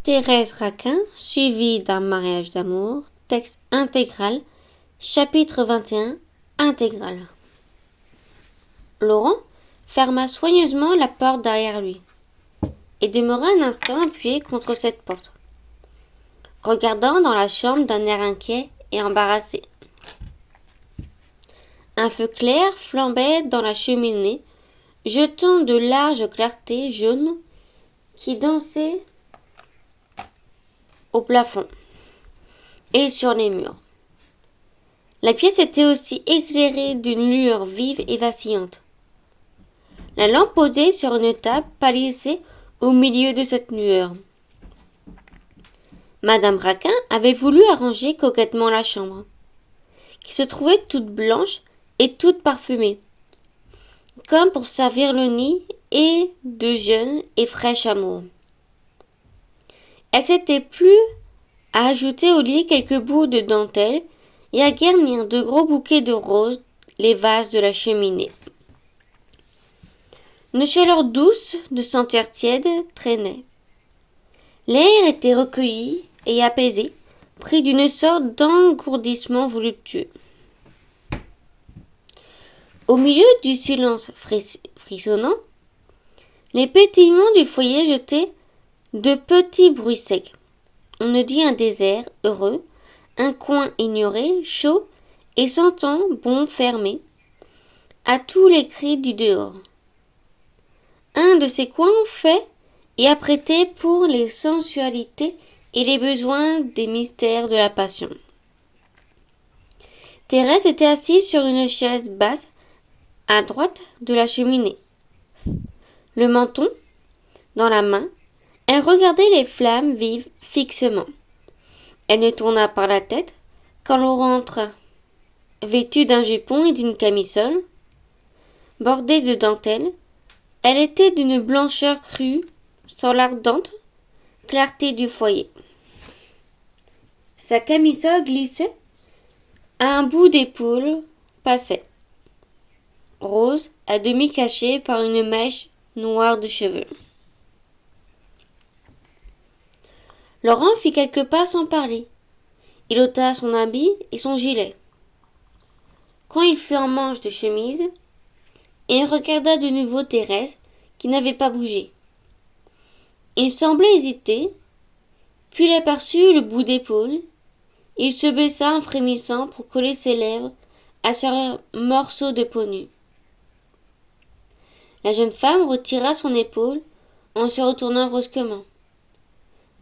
Thérèse Raquin, suivie d'un mariage d'amour, texte intégral, chapitre 21, intégral. Laurent ferma soigneusement la porte derrière lui et demeura un instant appuyé contre cette porte, regardant dans la chambre d'un air inquiet et embarrassé. Un feu clair flambait dans la cheminée, jetant de larges clartés jaunes qui dansaient au plafond et sur les murs. La pièce était aussi éclairée d'une lueur vive et vacillante. La lampe posée sur une table pâlissait au milieu de cette lueur. Madame Raquin avait voulu arranger coquettement la chambre, qui se trouvait toute blanche et toute parfumée, comme pour servir le nid et de jeune et fraîche amour. Elle s'était plu à ajouter au lit quelques bouts de dentelle et à garnir de gros bouquets de roses les vases de la cheminée. Une chaleur douce de senteur tiède traînait. L'air était recueilli et apaisé, pris d'une sorte d'engourdissement voluptueux. Au milieu du silence frissonnant, les pétillements du foyer jetaient de petits bruits secs. On eût dit un désert heureux, un coin ignoré, chaud et sentant bon fermé à tous les cris du dehors. Un de ces coins fait et apprêté pour les sensualités et les besoins des mystères de la passion. Thérèse était assise sur une chaise basse à droite de la cheminée. Le menton dans la main, elle regardait les flammes vives fixement. Elle ne tourna pas la tête quand Laurent entra, vêtue d'un jupon et d'une camisole, bordée de dentelle. Elle était d'une blancheur crue, sans l'ardente clarté du foyer. Sa camisole glissait à un bout d'épaule, passait, rose, à demi cachée par une mèche noire de cheveux. Laurent fit quelques pas sans parler. Il ôta son habit et son gilet. Quand il fut en manche de chemise, il regarda de nouveau Thérèse, qui n'avait pas bougé. Il semblait hésiter, puis il aperçut le bout d'épaule. Il se baissa en frémissant pour coller ses lèvres à ce morceau de peau nue. La jeune femme retira son épaule en se retournant brusquement.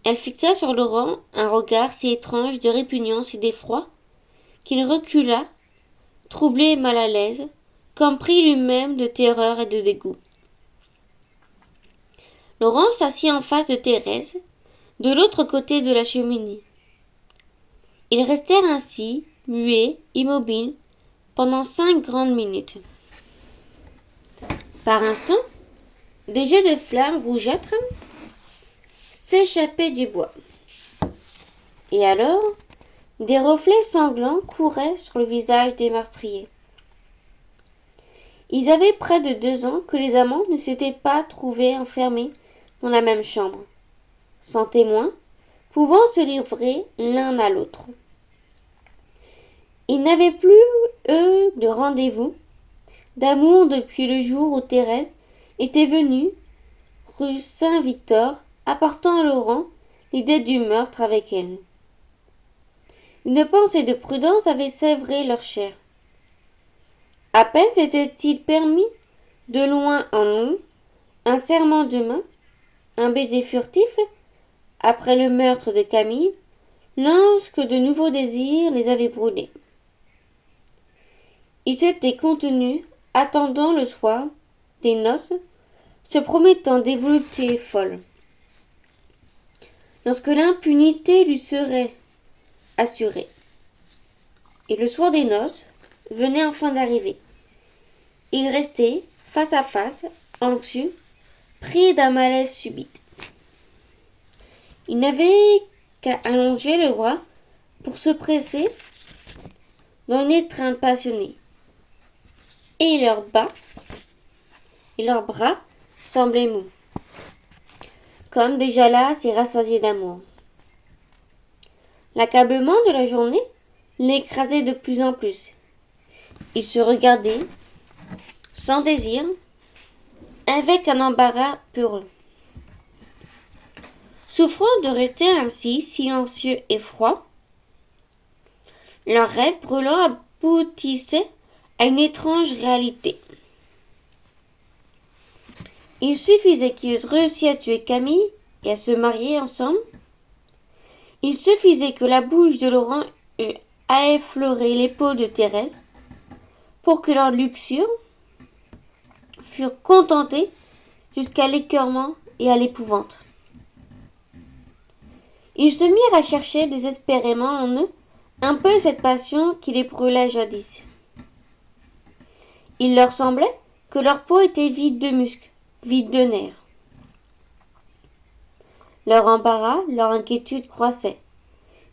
Elle fixa sur Laurent un regard si étrange de répugnance et d'effroi qu'il recula, troublé et mal à l'aise, comme pris lui-même de terreur et de dégoût. Laurent s'assit en face de Thérèse, de l'autre côté de la cheminée. Ils restèrent ainsi, muets, immobiles, pendant 5 grandes minutes. Par instants, des jets de flammes rougeâtres s'échappaient du bois. Et alors, des reflets sanglants couraient sur le visage des meurtriers. Ils avaient près de 2 ans que les amants ne s'étaient pas trouvés enfermés dans la même chambre, sans témoins, pouvant se livrer l'un à l'autre. Ils n'avaient plus, eux, de rendez-vous, d'amour depuis le jour où Thérèse était venue, rue Saint-Victor, apportant à Laurent l'idée du meurtre avec elle. Une pensée de prudence avait sévré leur chair. À peine était-il permis, de loin en long, un serrement de main, un baiser furtif, après le meurtre de Camille, lorsque de nouveaux désirs les avaient brûlés. Ils s'étaient contenus, attendant le soir des noces, se promettant des voluptés folles. Lorsque l'impunité lui serait assurée. Et le soir des noces venait enfin d'arriver. Ils restaient face à face, anxieux, pris d'un malaise subit. Ils n'avaient qu'à allonger le bras pour se presser dans une étreinte passionnée. Et leurs bras semblaient mous, comme déjà là s'est rassasié d'amour. L'accablement de la journée l'écrasait de plus en plus. Il se regardait, sans désir, avec un embarras peureux. Souffrant de rester ainsi silencieux et froid, leur rêve brûlant aboutissait à une étrange réalité. Il suffisait qu'ils eussent réussi à tuer Camille et à se marier ensemble. Il suffisait que la bouche de Laurent eût à effleurer l'épaule de Thérèse pour que leur luxure furent contentées jusqu'à l'écœurement et à l'épouvante. Ils se mirent à chercher désespérément en eux un peu cette passion qui les brûlait jadis. Il leur semblait que leur peau était vide de muscles, vide de nerfs. Leur embarras, leur inquiétude croissaient.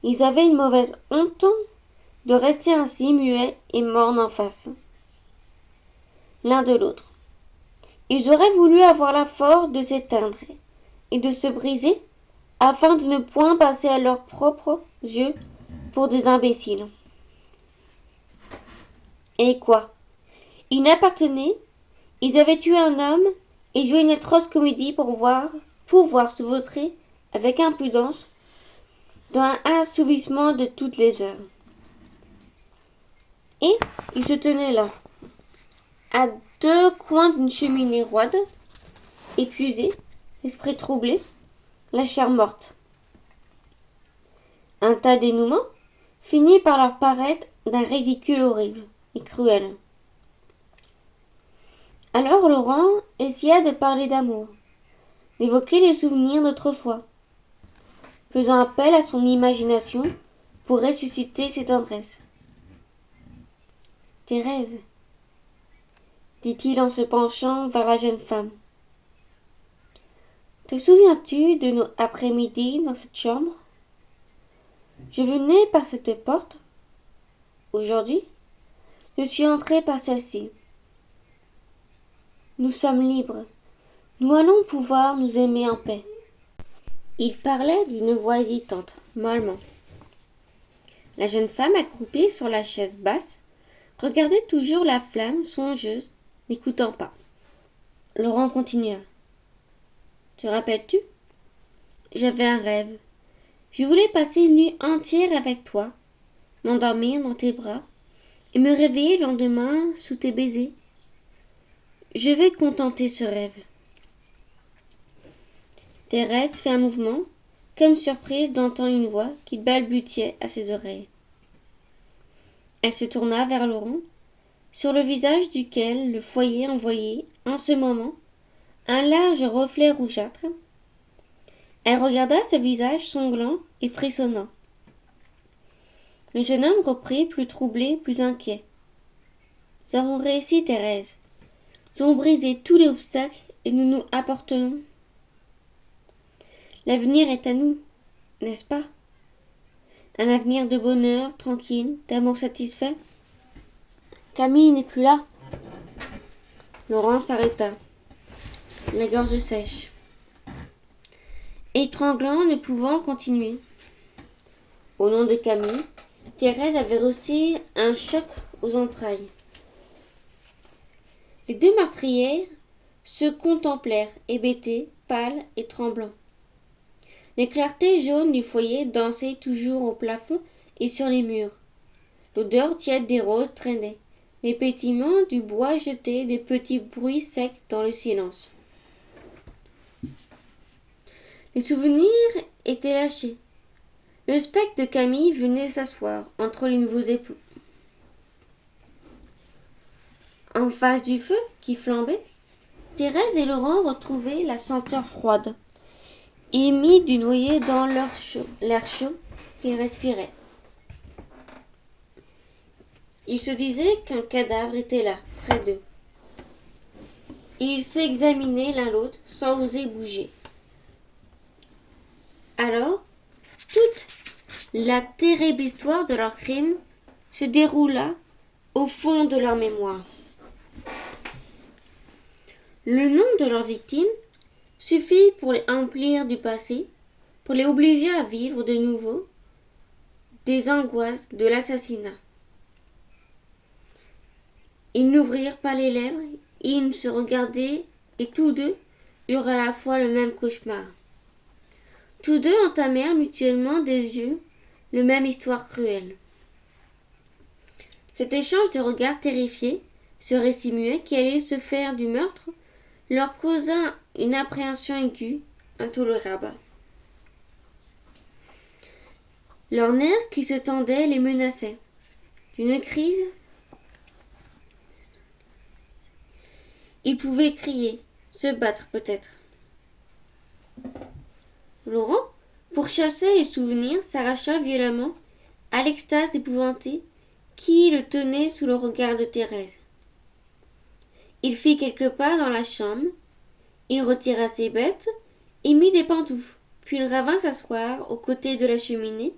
Ils avaient une mauvaise honte de rester ainsi muets et mornes en face, l'un de l'autre. Ils auraient voulu avoir la force de s'éteindre et de se briser afin de ne point passer à leurs propres yeux pour des imbéciles. Et quoi? Ils n'appartenaient, ils avaient tué un homme et joué une atroce comédie pour pouvoir se vautrer avec impudence dans un assouvissement de toutes les heures. Et ils se tenaient là, à deux coins d'une cheminée roide, épuisés, l'esprit troublé, la chair morte. Un tel dénouement finit par leur paraître d'un ridicule horrible et cruel. Alors Laurent essaya de parler d'amour, d'évoquer les souvenirs d'autrefois, faisant appel à son imagination pour ressusciter ses tendresses. « Thérèse, dit-il en se penchant vers la jeune femme, te souviens-tu de nos après-midi dans cette chambre? Je venais par cette porte. Aujourd'hui, je suis entré par celle-ci. Nous sommes libres. Nous allons pouvoir nous aimer en paix. » Il parlait d'une voix hésitante, mollement. La jeune femme, accroupie sur la chaise basse, regardait toujours la flamme, songeuse, n'écoutant pas. Laurent continua. « Te rappelles-tu? J'avais un rêve. Je voulais passer une nuit entière avec toi, m'endormir dans tes bras et me réveiller le lendemain sous tes baisers. Je vais contenter ce rêve. » Thérèse fit un mouvement, comme surprise d'entendre une voix qui balbutiait à ses oreilles. Elle se tourna vers Laurent, sur le visage duquel le foyer envoyait, en ce moment, un large reflet rougeâtre. Elle regarda ce visage sanglant et frissonnant. Le jeune homme reprit, plus troublé, plus inquiet. « Nous avons réussi, Thérèse. Nous avons brisé tous les obstacles et nous nous apportons. L'avenir est à nous, n'est-ce pas? Un avenir de bonheur, tranquille, d'amour satisfait. Camille n'est plus là. » Laurent s'arrêta, la gorge sèche, étranglant, ne pouvant continuer. Au nom de Camille, Thérèse avait reçu un choc aux entrailles. Les deux meurtrières se contemplèrent, hébétées, pâles et tremblants. Les clartés jaunes du foyer dansaient toujours au plafond et sur les murs. L'odeur tiède des roses traînait. Les pétillements du bois jetaient des petits bruits secs dans le silence. Les souvenirs étaient lâchés. Le spectre de Camille venait s'asseoir entre les nouveaux époux. En face du feu qui flambait, Thérèse et Laurent retrouvaient la senteur froide, émis du noyer dans l'air chaud qu'ils respiraient. Ils se disaient qu'un cadavre était là, près d'eux. Ils s'examinaient l'un l'autre sans oser bouger. Alors, toute la terrible histoire de leur crime se déroula au fond de leur mémoire. Le nom de leur victime suffit pour les emplir du passé, pour les obliger à vivre de nouveau des angoisses de l'assassinat. Ils n'ouvrirent pas les lèvres, ils se regardaient et tous deux eurent à la fois le même cauchemar. Tous deux entamèrent mutuellement des yeux le même histoire cruelle. Cet échange de regards terrifiés, ce récit muet qui allait se faire du meurtre, leur causa une appréhension aiguë, intolérable. Leurs nerfs qui se tendaient les menaçaient. D'une crise, ils pouvaient crier, se battre peut-être. Laurent, pour chasser les souvenirs, s'arracha violemment à l'extase épouvantée qui le tenait sous le regard de Thérèse. Il fit quelques pas dans la chambre, il retira ses bêtes et mit des pantoufles, puis il revint s'asseoir aux côtés de la cheminée.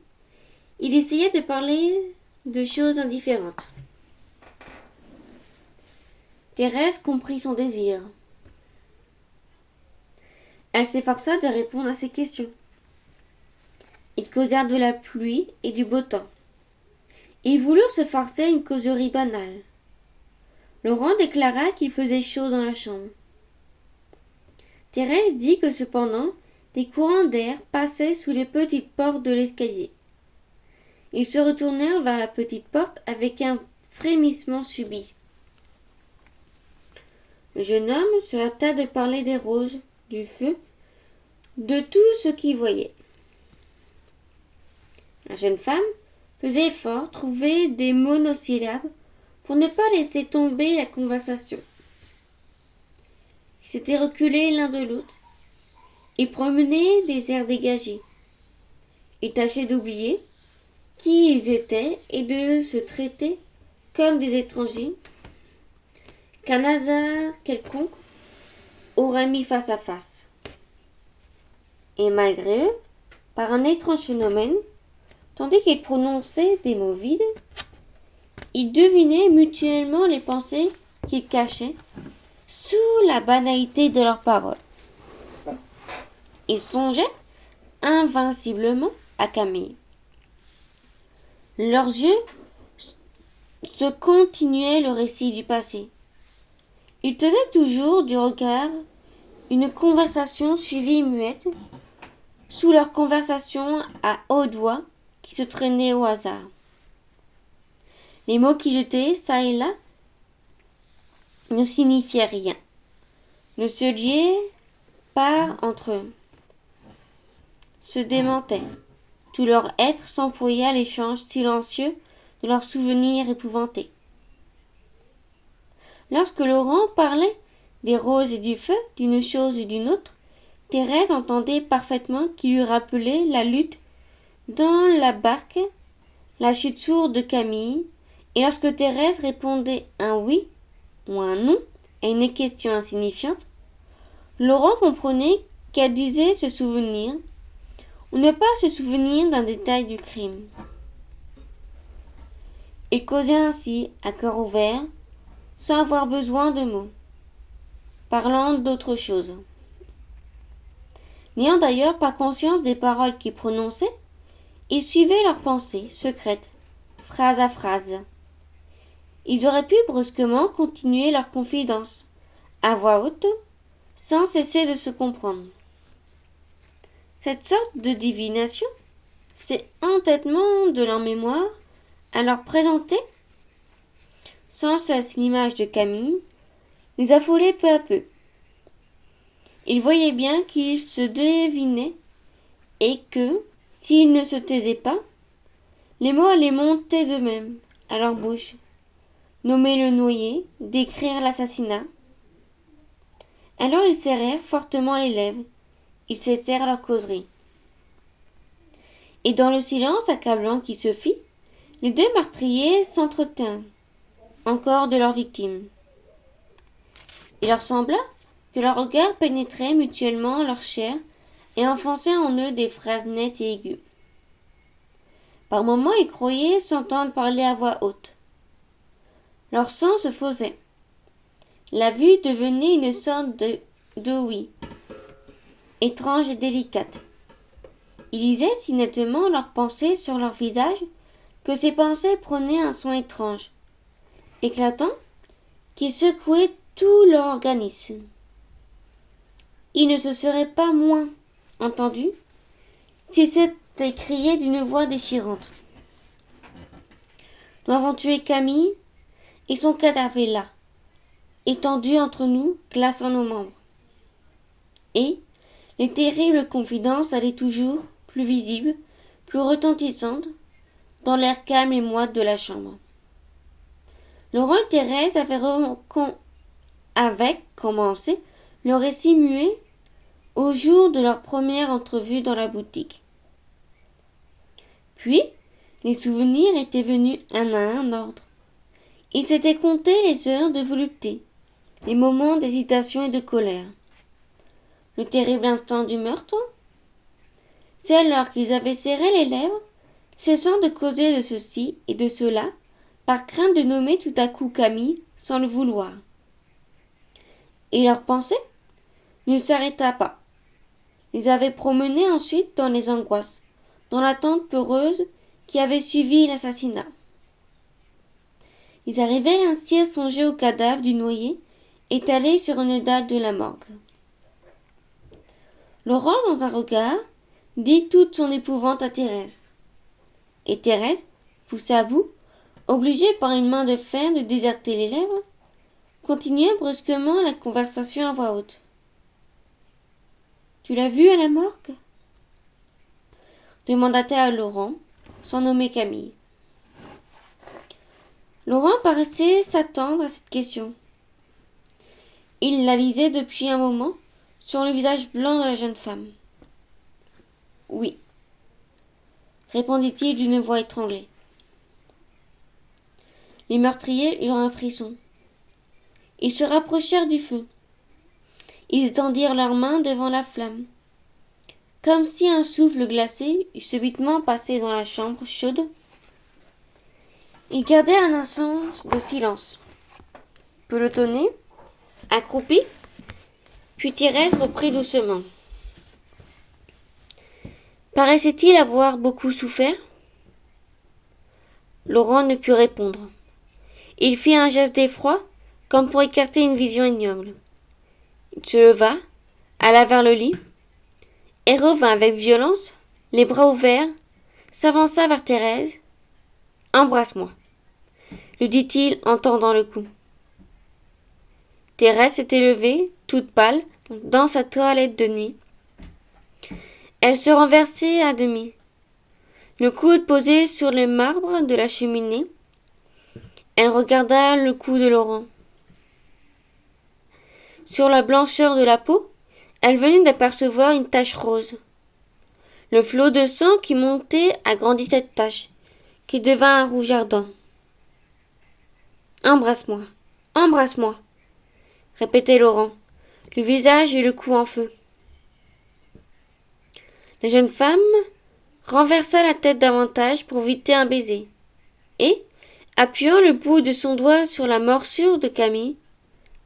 Il essayait de parler de choses indifférentes. Thérèse comprit son désir. Elle s'efforça de répondre à ses questions. Ils causèrent de la pluie et du beau temps. Ils voulurent se forcer une causerie banale. Laurent déclara qu'il faisait chaud dans la chambre. Thérèse dit que cependant, des courants d'air passaient sous les petites portes de l'escalier. Ils se retournèrent vers la petite porte avec un frémissement subit. Le jeune homme se hâta de parler des roses, du feu, de tout ce qu'il voyait. La jeune femme faisait effort, trouvait des monosyllabes pour ne pas laisser tomber la conversation. Ils s'étaient reculés l'un de l'autre. Ils promenaient des airs dégagés. Ils tâchaient d'oublier qui ils étaient et de se traiter comme des étrangers qu'un hasard quelconque aurait mis face à face. Et malgré eux, par un étrange phénomène, tandis qu'ils prononçaient des mots vides, ils devinaient mutuellement les pensées qu'ils cachaient sous la banalité de leurs paroles. Ils songeaient invinciblement à Camille. Leurs yeux se continuaient le récit du passé. Ils tenaient toujours du regard une conversation suivie muette, sous leur conversation à haute voix qui se traînait au hasard. Les mots qui jetaient çà et là ne signifiaient rien, ne se liaient pas entre eux, se démentaient. Tout leur être s'employait à l'échange silencieux de leurs souvenirs épouvantés. Lorsque Laurent parlait des roses et du feu, d'une chose ou d'une autre, Thérèse entendait parfaitement qu'il lui rappelait la lutte dans la barque, la chute sourde de Camille, et lorsque Thérèse répondait un oui ou un non à une question insignifiante, Laurent comprenait qu'elle disait se souvenir ou ne pas se souvenir d'un détail du crime. Ils causaient ainsi, à cœur ouvert, sans avoir besoin de mots, parlant d'autre chose. N'ayant d'ailleurs pas conscience des paroles qu'ils prononçaient, ils suivaient leurs pensées secrètes, phrase à phrase. Ils auraient pu brusquement continuer leur confidence, à voix haute, sans cesser de se comprendre. Cette sorte de divination, cet entêtement de leur mémoire, à leur présenter sans cesse l'image de Camille, les affolait peu à peu. Ils voyaient bien qu'ils se devinaient et que, s'ils ne se taisaient pas, les mots allaient monter d'eux-mêmes à leur bouche, nommer le noyé, décrire l'assassinat. Alors ils serrèrent fortement les lèvres, ils cessèrent leur causerie. Et dans le silence accablant qui se fit, les deux meurtriers s'entretinrent encore de leur victime. Il leur sembla que leurs regards pénétraient mutuellement leur chair et enfonçaient en eux des phrases nettes et aiguës. Par moments, ils croyaient s'entendre parler à voix haute. Leur sang se faisait. La vue devenait une sorte de oui. étrange et délicate. Il lisait si nettement leurs pensées sur leur visage que ces pensées prenaient un son étrange, éclatant, qui secouait tout leur organisme. Il ne se serait pas moins entendu s'il s'était crié d'une voix déchirante. Nous avons tué Camille et son cadavre est là, étendu entre nous, glaçant nos membres. Et les terribles confidences allaient toujours plus visibles, plus retentissantes, dans l'air calme et moite de la chambre. Laurent et Thérèse avaient commencé le récit muet au jour de leur première entrevue dans la boutique. Puis, les souvenirs étaient venus un à un en ordre. Ils s'étaient comptés les heures de volupté, les moments d'hésitation et de colère. Le terrible instant du meurtre. C'est alors qu'ils avaient serré les lèvres, cessant de causer de ceci et de cela, par crainte de nommer tout à coup Camille sans le vouloir. Et leur pensée ne s'arrêta pas. Ils avaient promené ensuite dans les angoisses, dans l'attente peureuse qui avait suivi l'assassinat. Ils arrivaient ainsi à songer au cadavre du noyé, étalé sur une dalle de la morgue. Laurent, dans un regard, dit toute son épouvante à Thérèse. Et Thérèse, poussée à bout, obligée par une main de fer de déserter les lèvres, continua brusquement la conversation à voix haute. « Tu l'as vu à la morgue » demanda-t-elle à Laurent, sans nommer Camille. Laurent paraissait s'attendre à cette question. Il la lisait depuis un moment sur le visage blanc de la jeune femme. « Oui, » répondit-il d'une voix étranglée. Les meurtriers eurent un frisson. Ils se rapprochèrent du feu. Ils étendirent leurs mains devant la flamme, comme si un souffle glacé eût subitement passé dans la chambre chaude. Ils gardèrent un instant de silence, pelotonnés, accroupis, puis Thérèse reprit doucement. Paraissait-il avoir beaucoup souffert ? Laurent ne put répondre. Il fit un geste d'effroi, comme pour écarter une vision ignoble. Il se leva, alla vers le lit, et revint avec violence, les bras ouverts, s'avança vers Thérèse. « Embrasse-moi » lui dit-il en tendant le cou. Thérèse s'était levée, toute pâle, dans sa toilette de nuit. Elle se renversait à demi, le coude posé sur le marbre de la cheminée. Elle regarda le cou de Laurent. Sur la blancheur de la peau, elle venait d'apercevoir une tache rose. Le flot de sang qui montait agrandit cette tache, qui devint un rouge ardent. « Embrasse-moi, embrasse-moi » répétait Laurent, le visage et le cou en feu. La jeune femme renversa la tête davantage pour éviter un baiser, et, appuyant le bout de son doigt sur la morsure de Camille,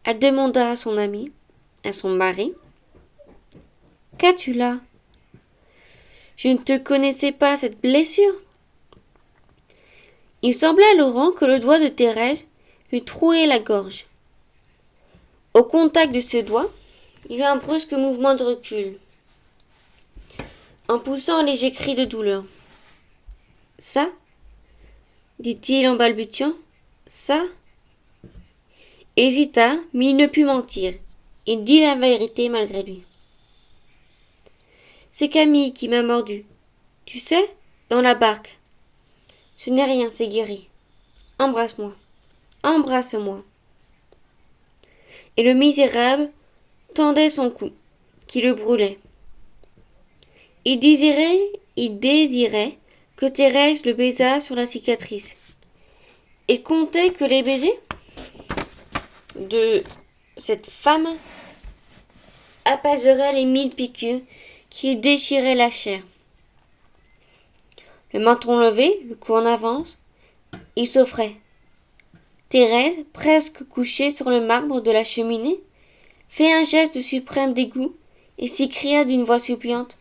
elle demanda à son ami, à son mari, « Qu'as-tu là ? Je ne te connaissais pas cette blessure. » Il sembla à Laurent que le doigt de Thérèse lui trouait la gorge. Au contact de ses doigts, il eut un brusque mouvement de recul, en poussant un léger cri de douleur. « Ça » dit-il en balbutiant, « ça » Il hésita, mais il ne put mentir. Il dit la vérité malgré lui. « C'est Camille qui m'a mordu. Tu sais, dans la barque. Ce n'est rien, c'est guéri. Embrasse-moi. Embrasse-moi. » Et le misérable tendait son cou, qui le brûlait. Il désirait que Thérèse le baisât sur la cicatrice. Il comptait que les baisers de cette femme apaiseraient les 1000 piqûres qui déchiraient la chair. Le menton levé, le cou en avance, il s'offrait. Thérèse, presque couchée sur le marbre de la cheminée, fit un geste suprême dégoût et s'écria d'une voix suppliante.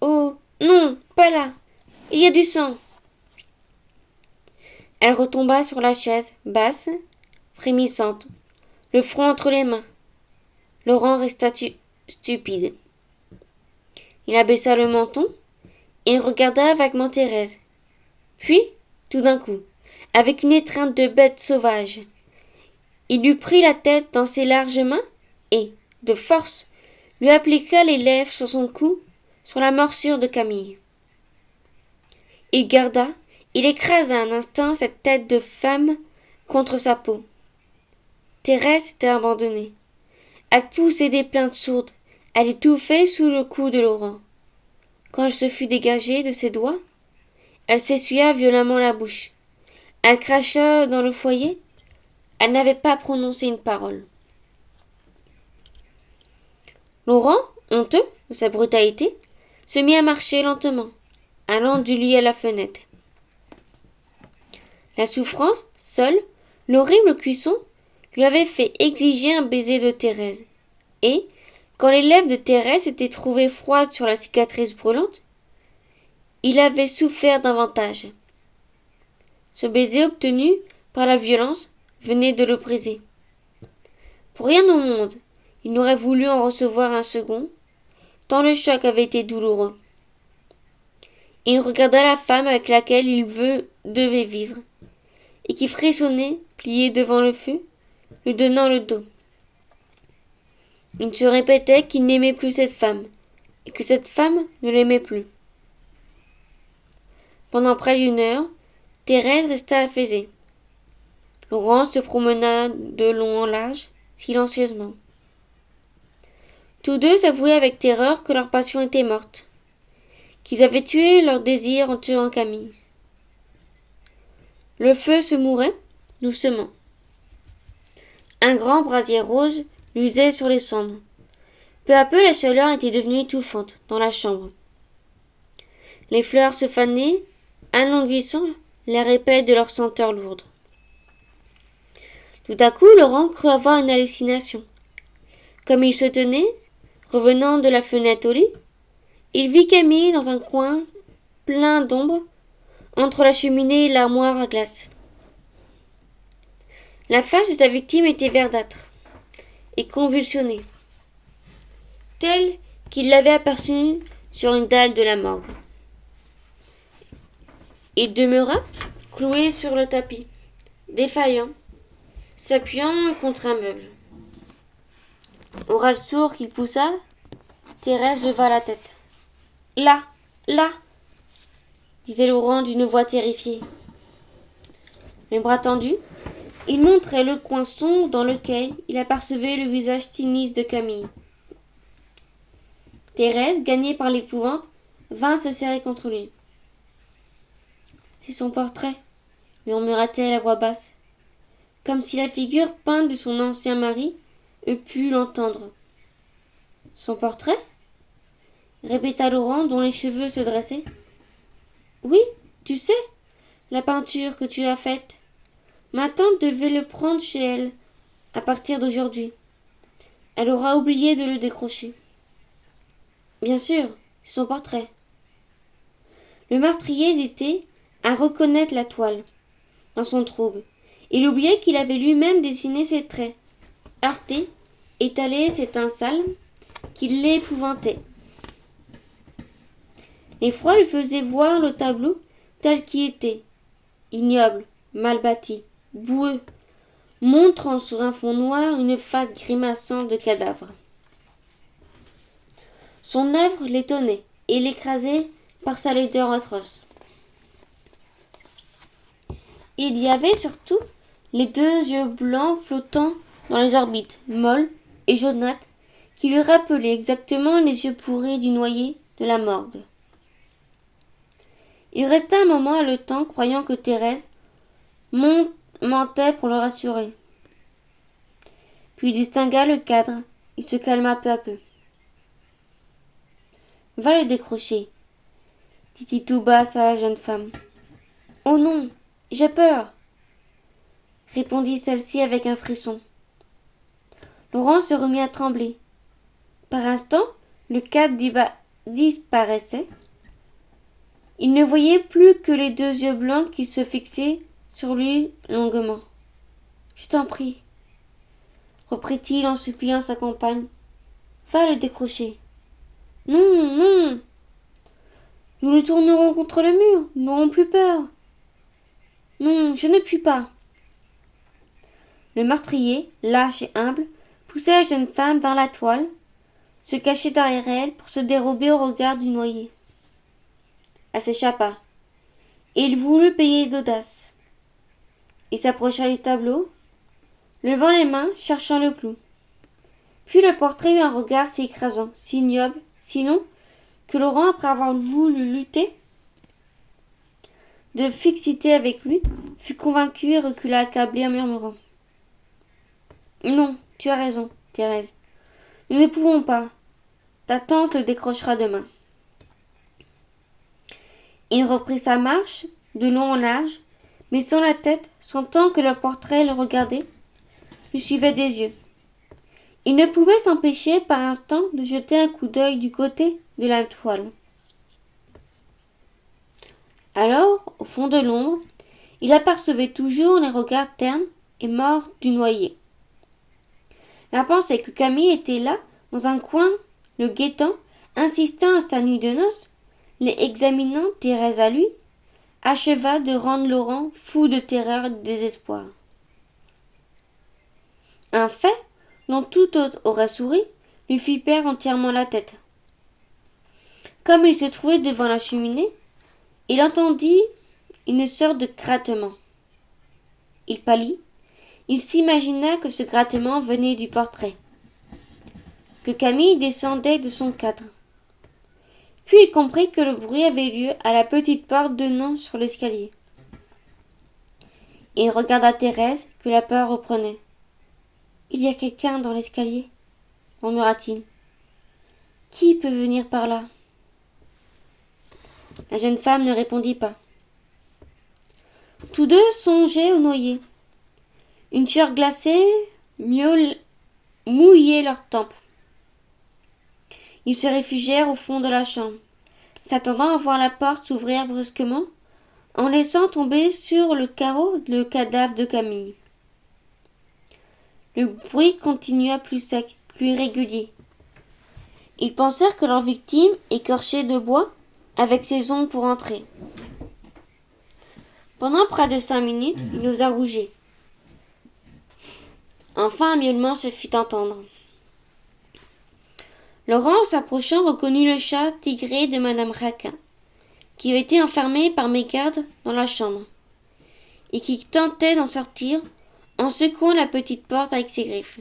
Oh, non, pas là. Il y a du sang. Elle retomba sur la chaise, basse, frémissante, le front entre les mains. Laurent resta stupide. Il abaissa le menton et regarda vaguement Thérèse. Puis, tout d'un coup, avec une étreinte de bête sauvage, il lui prit la tête dans ses larges mains et, de force, lui appliqua les lèvres sur son cou, sur la morsure de Camille. Il écrasa un instant cette tête de femme contre sa peau. Thérèse s'était abandonnée. Elle poussait des plaintes sourdes. Elle étouffait sous le cou de Laurent. Quand elle se fut dégagée de ses doigts, elle s'essuya violemment la bouche. Elle cracha dans le foyer. Elle n'avait pas prononcé une parole. Laurent, honteux de sa brutalité, se mit à marcher lentement, allant du lit à la fenêtre. La souffrance, seule, l'horrible cuisson, lui avait fait exiger un baiser de Thérèse. Et, quand les lèvres de Thérèse s'étaient trouvées froides sur la cicatrice brûlante, il avait souffert davantage. Ce baiser obtenu par la violence venait de le briser. Pour rien au monde, il n'aurait voulu en recevoir un second, tant le choc avait été douloureux. Il regarda la femme avec laquelle il devait vivre, et qui frissonnait, pliée devant le feu, lui donnant le dos. Il se répétait qu'il n'aimait plus cette femme, et que cette femme ne l'aimait plus. Pendant près d'une heure, Thérèse resta affaissée. Laurent se promena de long en large, silencieusement. Tous deux avouaient avec terreur que leur passion était morte, qu'ils avaient tué leur désir en tuant Camille. Le feu se mourait, doucement. Un grand brasier rose luisait sur les cendres. Peu à peu, la chaleur était devenue étouffante dans la chambre. Les fleurs se fanaient, alanguissant l'air épais de leur senteur lourde. Tout à coup, Laurent crut avoir une hallucination. Comme il se tenait, revenant de la fenêtre au lit, il vit Camille dans un coin plein d'ombre, entre la cheminée et l'armoire à glace. La face de sa victime était verdâtre et convulsionnée, telle qu'il l'avait aperçue sur une dalle de la morgue. Il demeura cloué sur le tapis, défaillant, s'appuyant contre un meuble. Au râle sourd qu'il poussa, Thérèse leva la tête. Là, là, disait Laurent d'une voix terrifiée. Les bras tendus, il montrait le coin sombre dans lequel il apercevait le visage sinistre de Camille. Thérèse, gagnée par l'épouvante, vint se serrer contre lui. C'est son portrait, murmura-t-elle à voix basse, comme si la figure peinte de son ancien mari eût pu l'entendre. Son portrait? Répéta Laurent, dont les cheveux se dressaient. Oui, tu sais, la peinture que tu as faite. Ma tante devait le prendre chez elle, à partir d'aujourd'hui. Elle aura oublié de le décrocher. Bien sûr, c'est son portrait. Le meurtrier hésitait à reconnaître la toile. Dans son trouble, il oubliait qu'il avait lui-même dessiné ses traits, heurtés, étalés, s'étincelles, qui l'épouvantaient. L'effroi lui faisait voir le tableau tel qu'il était, ignoble, mal bâti, boueux, montrant sur un fond noir une face grimaçante de cadavre. Son œuvre l'étonnait et l'écrasait par sa laideur atroce. Il y avait surtout les deux yeux blancs flottant dans les orbites, molles et jaunâtres, qui lui rappelaient exactement les yeux pourris du noyé de la morgue. Il resta un moment haletant, croyant que Thérèse mentait pour le rassurer. Puis il distingua le cadre. Il se calma peu à peu. Va le décrocher, dit-il tout bas à sa jeune femme. Oh non, j'ai peur, répondit celle-ci avec un frisson. Laurent se remit à trembler. Par instant, le cadre disparaissait. Il ne voyait plus que les 2 yeux blancs qui se fixaient sur lui longuement. « Je t'en prie, reprit-il en suppliant sa compagne. Va le décrocher. Non, non. Nous nous tournerons contre le mur, nous n'aurons plus peur. Non, je ne puis pas. Le meurtrier, lâche et humble, poussait la jeune femme vers la toile, se cachait derrière elle pour se dérober au regard du noyé. Elle s'échappa, et il voulut payer d'audace. Il s'approcha du tableau, levant les mains, cherchant le clou. Puis le portrait eut un regard si écrasant, si ignoble, si long, que Laurent, après avoir voulu lutter de fixité avec lui, fut convaincu et recula accablé en murmurant. « Non, tu as raison, Thérèse. Nous ne pouvons pas. Ta tante le décrochera demain. » Il reprit sa marche, de long en large, mais sans la tête, sentant que le portrait le regardait, lui suivait des yeux. Il ne pouvait s'empêcher par instant de jeter un coup d'œil du côté de la toile. Alors, au fond de l'ombre, il apercevait toujours les regards ternes et morts du noyé. La pensée que Camille était là, dans un coin, le guettant, insistant à sa nuit de noces, les examinant, Thérèse à lui, acheva de rendre Laurent fou de terreur et de désespoir. Un fait, dont tout autre aurait souri, lui fit perdre entièrement la tête. Comme il se trouvait devant la cheminée, il entendit une sorte de grattement. Il pâlit. Il s'imagina que ce grattement venait du portrait, que Camille descendait de son cadre. Puis il comprit que le bruit avait lieu à la petite porte donnant sur l'escalier. Il regarda Thérèse, que la peur reprenait. « Il y a quelqu'un dans l'escalier, » murmura-t-il. « Qui peut venir par là ?» La jeune femme ne répondit pas. Tous deux songeaient au noyé. Une sueur glacée mouillait leurs tempes. Ils se réfugièrent au fond de la chambre, s'attendant à voir la porte s'ouvrir brusquement, en laissant tomber sur le carreau le cadavre de Camille. Le bruit continua plus sec, plus irrégulier. Ils pensèrent que leur victime, écorchée de bois, avec ses ongles pour entrer. Pendant près de 5 minutes, il n'osa bouger. Enfin, un miaulement se fit entendre. Laurent, s'approchant, reconnut le chat tigré de Madame Raquin, qui avait été enfermé par mégarde dans la chambre, et qui tentait d'en sortir en secouant la petite porte avec ses griffes.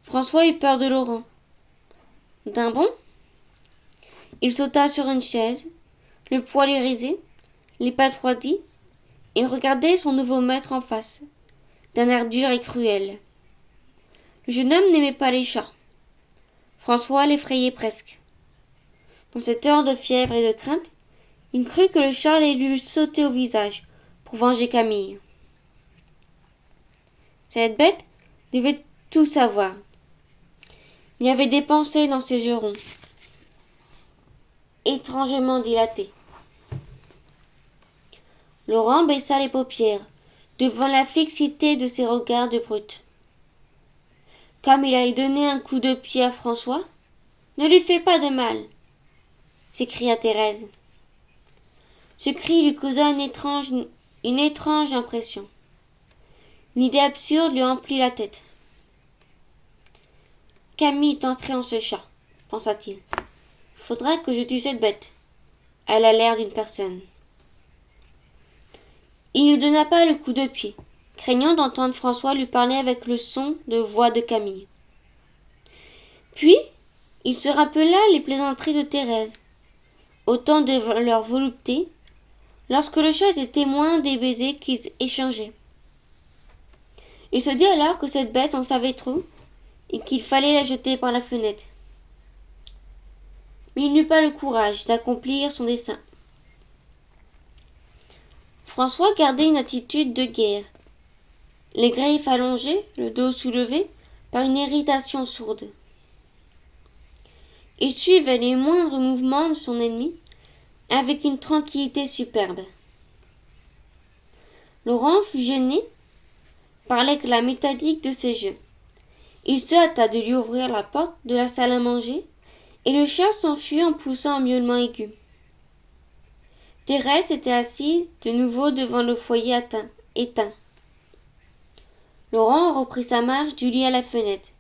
François eut peur de Laurent. D'un bond, il sauta sur une chaise, le poil irisé, les pattes froidies. Il regardait son nouveau maître en face, d'un air dur et cruel. Le jeune homme n'aimait pas les chats. François l'effrayait presque. Dans cette heure de fièvre et de crainte, il crut que le chat allait lui sauter au visage pour venger Camille. Cette bête devait tout savoir. Il y avait des pensées dans ses yeux ronds, étrangement dilatés. Laurent baissa les paupières devant la fixité de ses regards de brute. Comme il allait donner un coup de pied à François, « Ne lui fais pas de mal !» s'écria Thérèse. Ce cri lui causa une étrange impression. Une idée absurde lui emplit la tête. Camille tenterait en ce chat, pensa-t-il. Il faudra que je tue cette bête. Elle a l'air d'une personne. Il ne donna pas le coup de pied, craignant d'entendre François lui parler avec le son de voix de Camille. Puis, il se rappela les plaisanteries de Thérèse, au temps de leur volupté, lorsque le chat était témoin des baisers qu'ils échangeaient. Il se dit alors que cette bête en savait trop, et qu'il fallait la jeter par la fenêtre. Mais il n'eut pas le courage d'accomplir son dessein. François gardait une attitude de guerre, les griffes allongées, le dos soulevé par une irritation sourde. Il suivait les moindres mouvements de son ennemi avec une tranquillité superbe. Laurent fut gêné par l'éclat métallique de ses jeux. Il se hâta de lui ouvrir la porte de la salle à manger, et le chat s'enfuit en poussant un miaulement aigu. Thérèse était assise de nouveau devant le foyer éteint. Laurent reprit sa marche du lit à la fenêtre.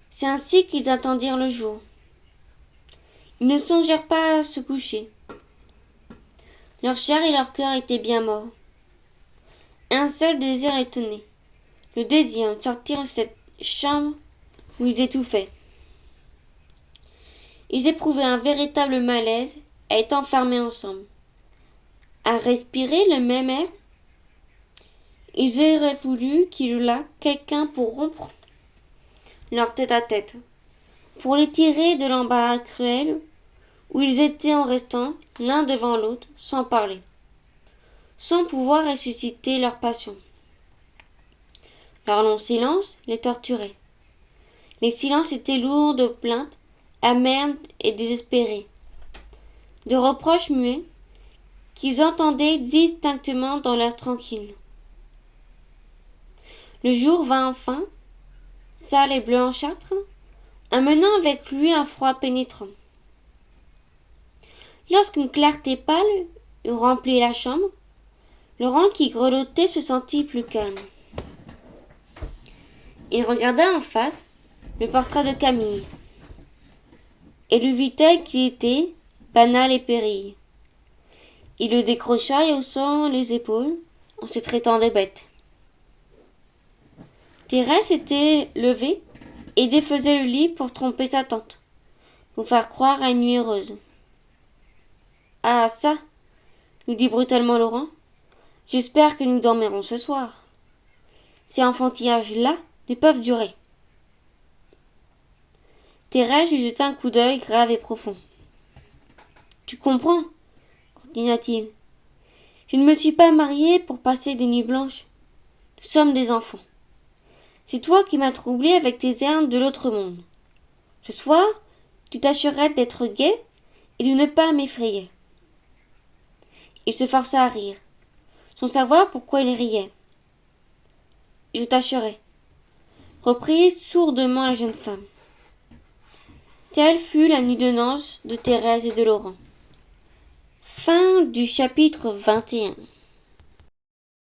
C'est ainsi qu'ils attendirent le jour. Ils ne songèrent pas à se coucher. Leur chair et leur cœur étaient bien morts. Un seul désir les tenait, le désir de sortir de cette chambre où ils étouffaient. Ils éprouvaient un véritable malaise à être enfermés ensemble, à respirer le même air. Ils auraient voulu qu'il y eût là quelqu'un pour rompre leur tête-à-tête, pour les tirer de l'embarras cruel où ils étaient en restant l'un devant l'autre sans parler, sans pouvoir ressusciter leur passion. Leur long silence les torturait. Les silences étaient lourds de plaintes, amers et désespérés, de reproches muets qu'ils entendaient distinctement dans l'air tranquille. Le jour vint enfin, sale et blanchâtre, amenant avec lui un froid pénétrant. Lorsqu'une clarté pâle eut rempli la chambre, Laurent, qui grelottait, se sentit plus calme. Il regarda en face le portrait de Camille, et le vit tel qu'il était, banal et pérille. Il le décrocha et haussant les épaules, en se traitant de bête. Thérèse s'était levée et défaisait le lit pour tromper sa tante, pour faire croire à une nuit heureuse. « Ah, ça !» lui dit brutalement Laurent. « J'espère que nous dormirons ce soir. Ces enfantillages-là ne peuvent durer. » Thérèse lui jeta un coup d'œil grave et profond. « Tu comprends, continua-t-il. Je ne me suis pas mariée pour passer des nuits blanches. Nous sommes des enfants. C'est toi qui m'as troublée avec tes airs de l'autre monde. Ce soir, tu tâcherais d'être gai et de ne pas m'effrayer. » Il se força à rire, sans savoir pourquoi il riait. « Je tâcherai, » reprit sourdement la jeune femme. Telle fut la nuit de noces de Thérèse et de Laurent. Fin du chapitre 21.